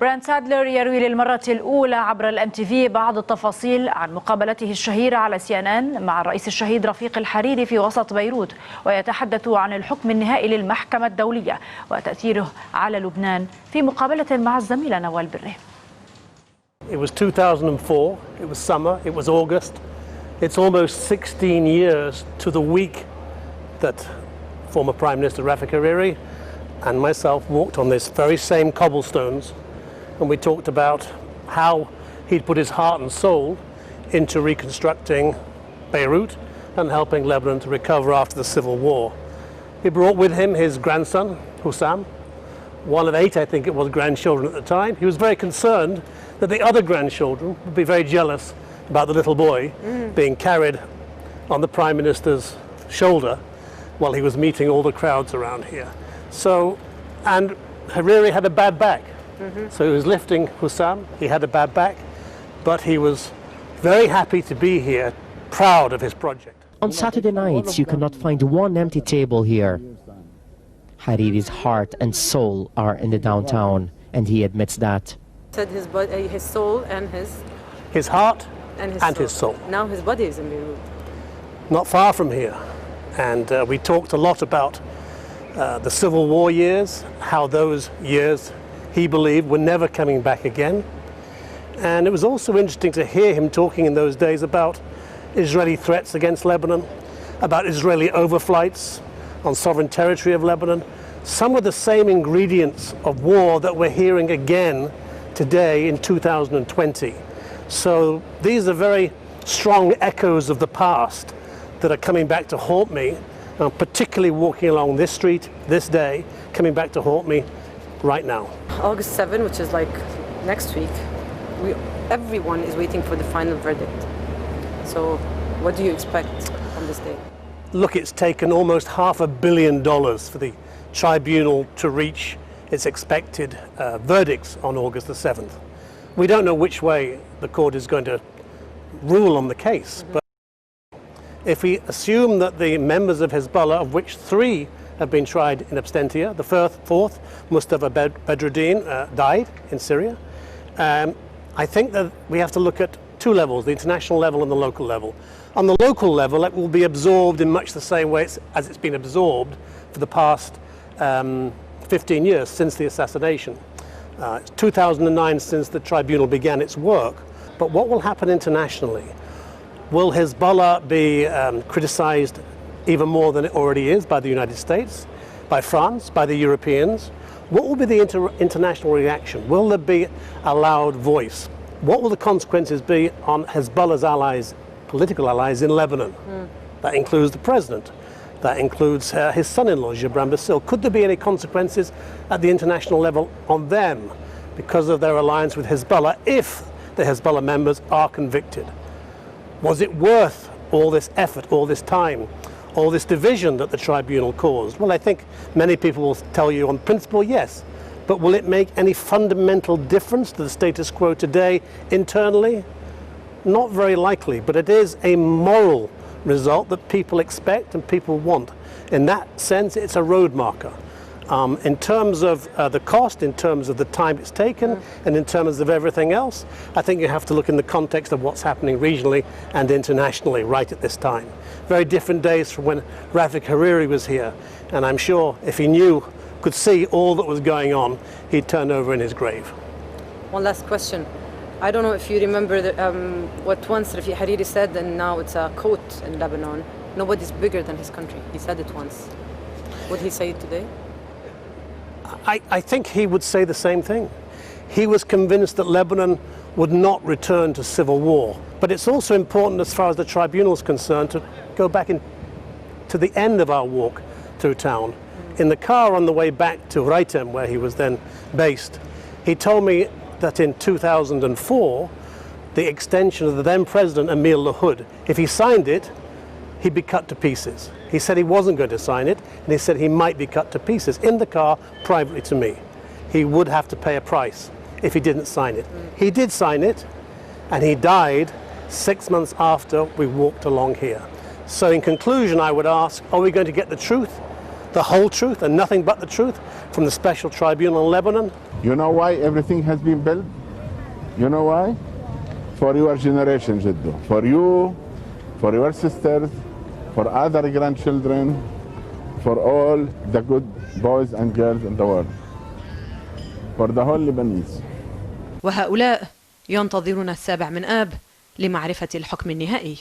برنت سادلر يروي للمرة الأولى عبر الMTV بعض التفاصيل عن مقابلته الشهيرة على CNN مع الرئيس الشهيد رفيق الحريري في وسط بيروت، ويتحدث عن الحكم النهائي للمحكمة الدولية وتأثيره على لبنان في مقابلة مع الزميلة نوال بري. It was 2004, it was summer, it was August. It's almost 16 years to the week that former Prime Minister Rafik Hariri and myself walked on this very same cobblestones, and we talked about how he'd put his heart and soul into reconstructing Beirut and helping Lebanon to recover after the civil war. He brought with him his grandson, Hussam, one of 8, I think it was, grandchildren at the time. He was very concerned that the other grandchildren would be very jealous about the little boy being carried on the Prime Minister's shoulder while he was meeting all the crowds around here. So, and Hariri had a bad back. So he was lifting Hussam, he had a bad back, but he was very happy to be here, proud of his project. On Saturday nights, you cannot find one empty table here. Hariri's heart and soul are in the downtown, and he admits that. Said his soul and his heart and his soul. Now his body is in Beirut. Not far from here, and we talked a lot about the Civil War years, how those years he believed were never coming back again. And it was also interesting to hear him talking in those days about Israeli threats against Lebanon, about Israeli overflights on sovereign territory of Lebanon, some of the same ingredients of war that we're hearing again today in 2020. So these are very strong echoes of the past that are coming back to haunt me, particularly walking along this street this day, coming back to haunt me right now. August 7, which is like next week, everyone is waiting for the final verdict. So what do you expect on this day? Look, it's taken almost $500 million for the tribunal to reach its expected verdicts on August the 7th. We don't know which way the court is going to rule on the case, but if we assume that the members of Hezbollah, of which 3 have been tried in absentia, the fourth, Mustafa Bedruddin, died in Syria, I think that we have to look at 2 levels, the international level and the local level. On the local level, it will be absorbed in much the same way as it's been absorbed for the past 15 years since the assassination. It's 2009 since the tribunal began its work. But what will happen internationally? Will Hezbollah be criticized even more than it already is by the United States, by France, by the Europeans? What will be the international reaction? Will there be a loud voice? What will the consequences be on Hezbollah's allies, political allies in Lebanon? That includes the president. That includes his son-in-law, Gibran Bassil. Could there be any consequences at the international level on them because of their alliance with Hezbollah if the Hezbollah members are convicted? Was it worth all this effort, all this time, all this division that the tribunal caused? Well, I think many people will tell you on principle, yes. But will it make any fundamental difference to the status quo today internally? Not very likely, but it is a moral result that people expect and people want. In that sense, it's a road marker. In terms of the cost, in terms of the time it's taken, and in terms of everything else, I think you have to look in the context of what's happening regionally and internationally right at this time. Very different days from when Rafik Hariri was here, and I'm sure if he could see all that was going on, he'd turn over in his grave. One last question. I don't know if you remember what once Rafik Hariri said, and now it's a quote in Lebanon: nobody's bigger than his country. He said it once. Would he say it today? I think he would say the same thing. He was convinced that Lebanon would not return to civil war. But it's also important, as far as the tribunal is concerned, to go back to the end of our walk through town. In the car on the way back to Raitem, where he was then based, he told me that in 2004, the extension of the then president, Emil Lahoud, if he signed it, he'd be cut to pieces. He said he wasn't going to sign it, and he said he might be cut to pieces in the car privately to me. He would have to pay a price if he didn't sign it. He did sign it, and he died 6 months after we walked along here. So in conclusion, I would ask, are we going to get the truth, the whole truth, and nothing but the truth from the Special Tribunal in Lebanon? You know why everything has been built? You know why? For your generation, Jiddu. For you, for your sisters, for other grandchildren, for all the good boys and girls in the world. For the whole Lebanese. وهؤلاء ينتظرون 7 آب لمعرفة الحكم النهائي.